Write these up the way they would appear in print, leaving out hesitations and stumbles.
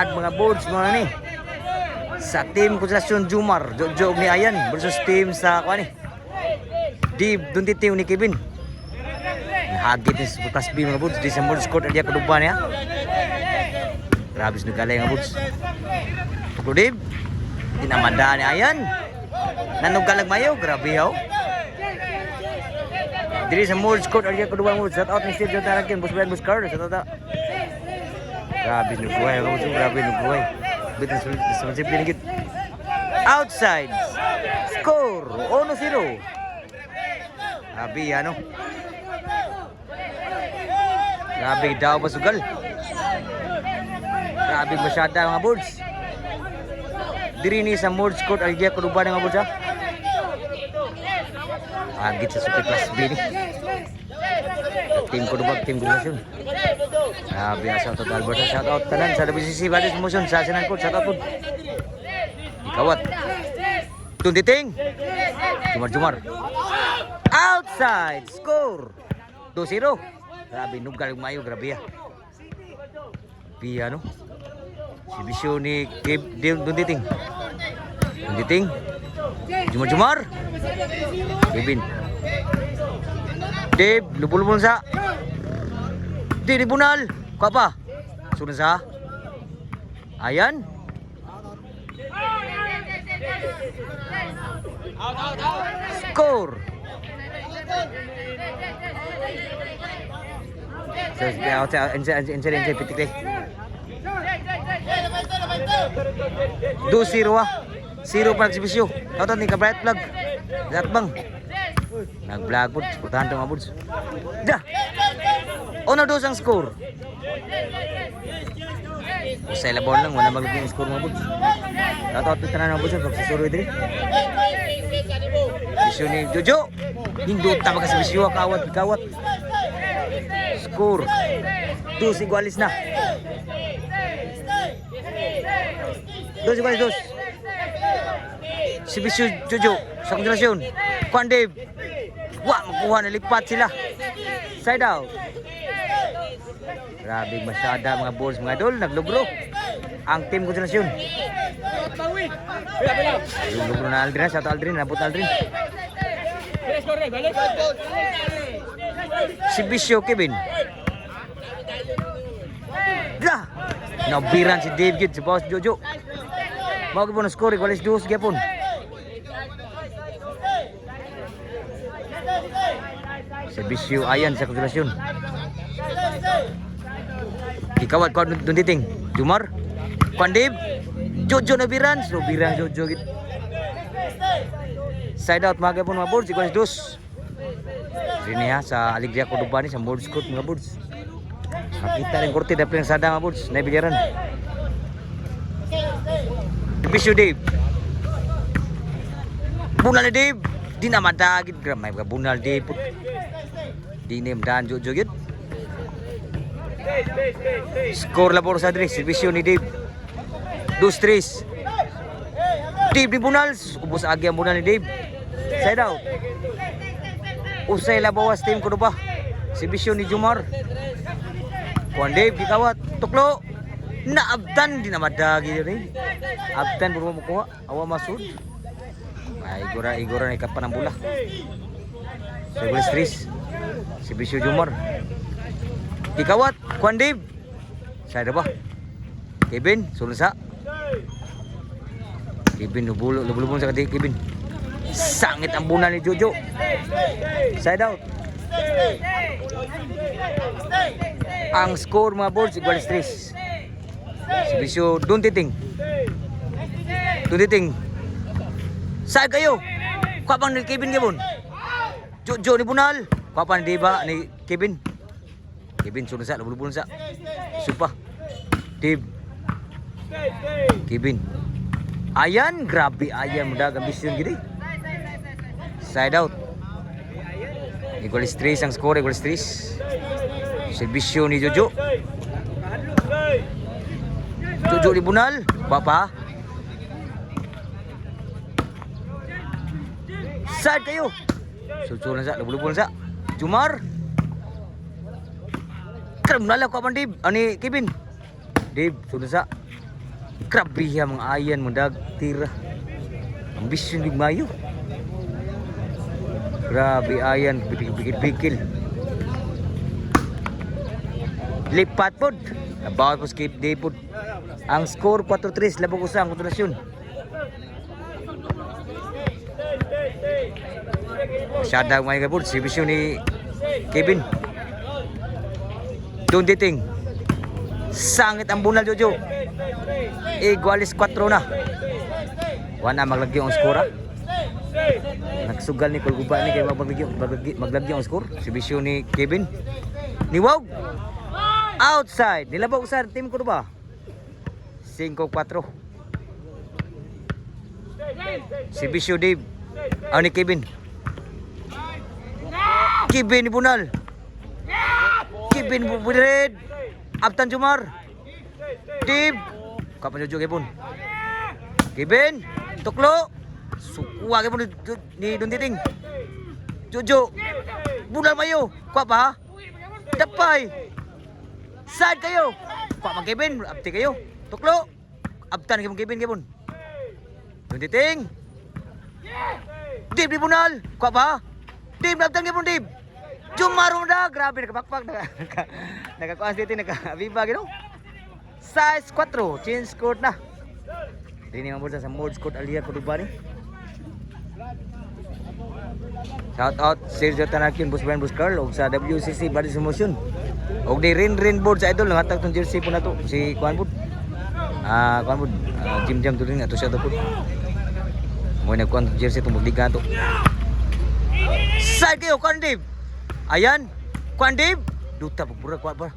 sad mga boards mga ni. Sa team Konsentrasyon Jumar, Jojo ni Ayan versus team sa kuan ni. Di dunti team ni Kevin. Nahagit ni Plus B mga boards, di sa boards court dia kaduban ya. Grabe sa galay mga boards. Tudib. Dinamanda ni Ayan. Nanugalag mayo, grabe yaw. Diri sa boards court dia kaduban boards. Shout out ni Steve Jotarakin, Boss Ben Buscar, shout out. Grabe ni buhay, grabe ni buhay. Bitin sa pinigit. Outside. Score 1-0. Grabe ano. Grabe daw basugal. Grabe masyada mga boards. Diri ni sa boards court algia kuduban mga boards ha. Agit sa Super Class B ni. Team kudubag, team Konsentrasyon. Grabe asa to Alberta, shout out tanan sa WCC Balis Motion sa Sinan Court, shout out po. Ikawat. Tunditing. Jumar. Outside score 2-0. Grabe nugal mayo, grabe ya. Pia no. Si Bisyo ni Tunditing. Jumar. Kevin. Dave, lubul-lubul sa. Di bunal. Kuha pa. Sunod sa. Ayan. Score. So, enjoy, pitik-tik. 2-0 ah. 0 pa nagsibisyo. Kautot ni ka-bright flag. Lahat bang. Nag-vlog po. Putahan ito mga buds. Da! 1-2 ang score. Sa ilabon lang. Wala magiging score mga buds. Kautot ito na mga buds. Pagsusuro ito. Bisyo ni Jojo. Hindot na magkasibisyo. Kawat. Score 2 igualis na. 2 igualis. Si Bisyo Jojo sa Konsentrasyon. Kuan Dave. Makuha na lipat sila. Side out. Grabe masyada mga balls mga idol. Naglugro ang team Konsentrasyon. Naglugro na Aldrin. Satu Aldrin. Nabot Aldrin. Si Bisyo Kevin. Dah. Nabiran si Dave Gid. Si Boss Jojo. Mau ke bonus score. Kualis 2 gapon. Si Bisyo Ayan sa Konsentrasyon. Ikawat ko Tunditing. Jumar. Pandib. Jojo na biran. So biran Jojo git. Side out mga pun mga boards. Ikuan 2. Rini ha sa Aligria Kuduban sa boards court mga boards. Makita rin korte dapil ng sada mga boards. Naibiliran. Bisyo Dave. Bunal ni Dave. Di na madagit. May mga bunal Dave. Di name dan Jojo git. Skor labor sa Dre. Servisyo ni Dave. 2-3. Dave di bunal. Ubos agi ang bunal ni Dave. Side out. Usay labawas team ko ba? Servisyo ni Jumar. Kuan Dave di kawat. Tuklo. Naabdan di na madagi rin. Abdan puro mo kuha. Awa masud. Ay igora na ikapan ng bula. Segules 3. Si Bisyo Jumar. Dikawat. Kuan Dave. Saya ba? Kevin. Sulsa. Kevin lubulubong sa kati Kevin. Sangit ang bunal ni Jojo. Side out. Ang score mga boards igualis 3. Si Bisyo Tunditing. Saan kayo? Kapang ni Kevin Gabon. Jojo ni bunal. Kapang ni Diba ni Kevin. Kevin sunod lubulubong sa. Supa. Dave. Kevin. Ayan, grabe ayan mo dagang bisyon gini. Side out. Igualis 3 ang score, igualis 3. Servisyo ni Jojo. Jojo ni bunal. Papa. Side kayo. Susulan sa, lubulubon sa. Jumar. Kriminal ako man Dave. Ani Kevin. Dave, sunod sa. Grabe ya mga ayan mo dag tira. Ambisyon big mayo. Grabe ayan bikil. Lipat pod. About po skip day pod. Ang score 4-3 labog usang kontrasyon. Masyadang may gabod sibisyon ni Kevin. Doon diting. Sangit ang bunal Jojo. Igualis 4 na. Wana maglagyo ang skora. Nagsugal ni Kulguba ni kay maglagyo ang skor. Sibisyon ni Kevin. Niwag. Outside. Nilabog sa team ko ba? 5-4. Sibisyo Dave. Ni Kevin. Kevin Bunal. Kevin Budred. Abtan Jumar. Dave. Kapan Jojo Kevin. Kevin. Tuklo. Sukuha Kevin ni Duntiting. Jojo. Bunal mayo. Kwa pa ha? Dapay. Side kayo. Kwa mang Kevin. Abti kayo. Tuklo. Abtan Kevin. Duntiting. Dave di Bunal. Kwa pa ha? Dave, nabtan Kevin Dave. Jumaro na, grabe nakapakpak nakakuas dito nakabiba gino. Size 4, change court na. Dini man sa mode court Alia Kuduba ni. Shout out Sergio Tanakin, Boss Brian, Boss Carl og sa WCC Body Motion. Og di rin board sa idol nangatag tong jersey po nato si Kuan Bud. Kuan Bud, jam to rin ato siya to po. Mo nagkuan jersey tong magliga to. Side kayo Kuan Dave. Ayan, Kuan Dave. Duta pagpura, kuha pa.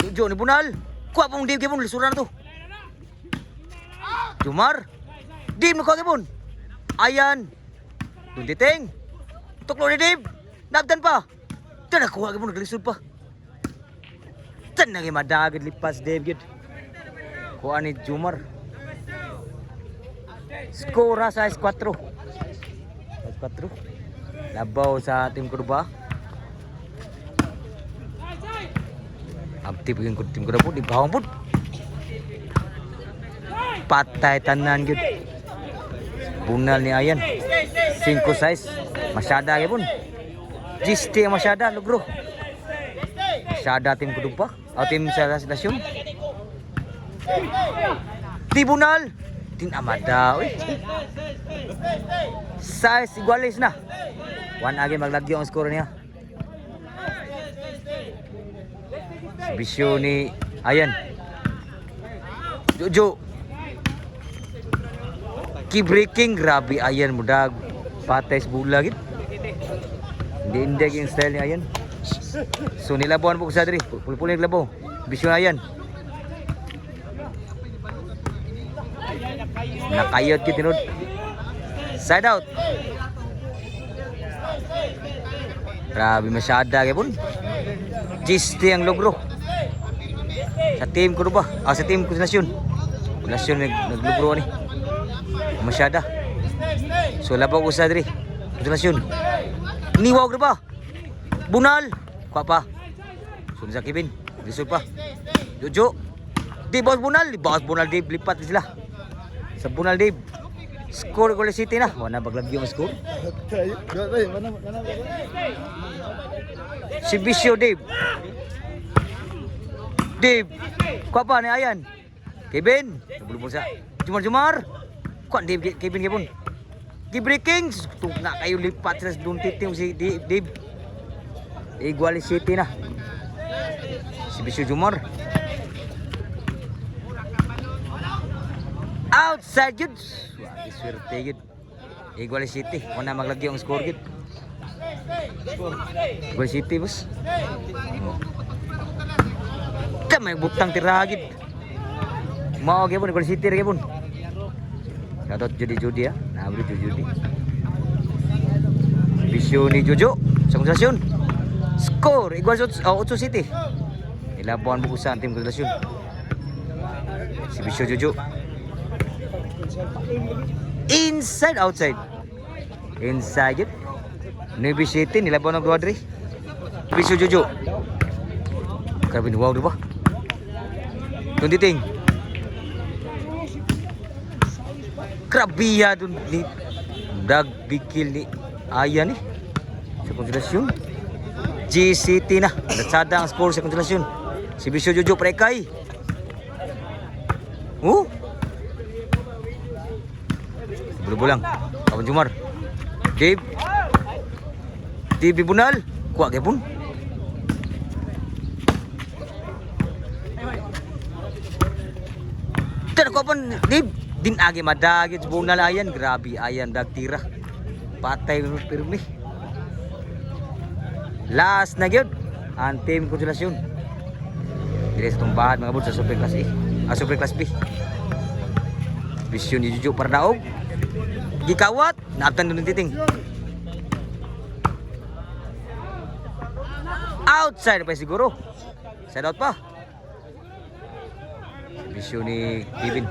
Jojo ni Bunal. Kuha pong Dave Kevin, lisura na to. Jumar. Dave na kuha Kevin. Ayan. Dunditing. Tuklo ni Dave. Nabdan pa. Tana kuha Kevin, naglisod pa. Tana nga madagad lipas Dave yun. Kuha ni Jumar. Skora size 4. Size 4. Labaw sa team Kurba. Abti pagin team Kurba po, di bawang po. Patay tanan yun. Bunal ni Ayan. 5 size. Masyada yun. Giste masyada, lugro. Masyada team Kurba. O team sa stasyon. Di Bunal. Tinamada. Size igualis na. One agi maglagyo ang score niya. Bisyo ni Ayan. Jojo. Ki-breaking. Grabe Ayan mudag. Patay sa bula gid. Hindi yung style ni Ayan. So nilabuan po sa diri. Puli-puli naglabaw. Bisyo ni Ayan. Nakayot ki tinod. Side out. Grabe masyada kaya Giste ang logro. Sa team ko ba? Sa team ko Nasyon. Nasyon naglugro ni. Masyada. So labaw ko sa diri. Nasyon. Niwag na ba? Bunal. Kwa pa. Sunod sa Kevin. Lisod pa. Jojo. Di boss Bunal. Boss Bunal di lipat sila. Sa Bunal Dave. Score Goal City na. Wala baglagyo mo score. Si Bisyo Dave. Dave. Kuha pa ni Ayan. Kevin. Nabulubol sa Jumar. Kuha Dave. Kevin Kevin. Breaking. Na kayo lipat sa doon titim si Dave. Igual City na. Si Bisyo Jumar. Outside yun. Wagi swerte yun. Igual City. Wala maglagyo ang score yun. Igual City boss. Kamay butang tiragid. Mau gyapon Igual City ra gyapon. Shoutout Judi ha. Naabri Judi. Bisyo ni Jojo sa konsentrasyon. Score Igual 8 City. Ilabuan bukusan tim konsentrasyon. Si Bisyo Jojo. Inside, outside. Inside yun. Nubi City, nilabaw ng Guadri. Bisyo Jojo. Grabe ni wow, diba? Tunditing. Grabiya dun ni Dag Bikil ni Ayan eh. Sa konsolasyon. GCT na. Natsada ang score sa konsolasyon. Si Bisyo Jojo Prekay. Bulang. Kawan Jumar. Dave. TV Bunal. Kuha kaya pun. Dan ko pun Dave. Din agi madagit Bunal Ayan. Grabe Ayan dag tira. Patay pirmi. Last na gyud. Ang team konsolasyon. Dili sa tumbahan mga bud sa Super Class A. Super Class B. Bisyo ni Juju Pardaog. Gikawat, naabtan doon titing. Outside pa siguro. Side out pa. Bisyo ni Kevin.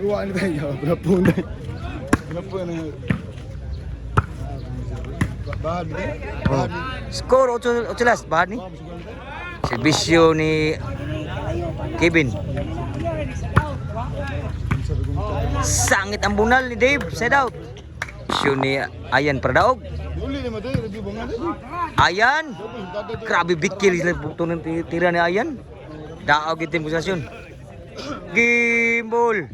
Dua ni tayo, berapa na? Berapa na? Bahad ni? Bahad ni? Score 8 bahad ni. Servisyo ni Kevin. Sangit ang bunal ni Dave, side out. Servisyo ni Ayan Pardaog. Duli ni matay, review bunga ni. Ayan. Grabe bikil sila ng tira ni Ayan. Daog itim posisyon. Gimbal.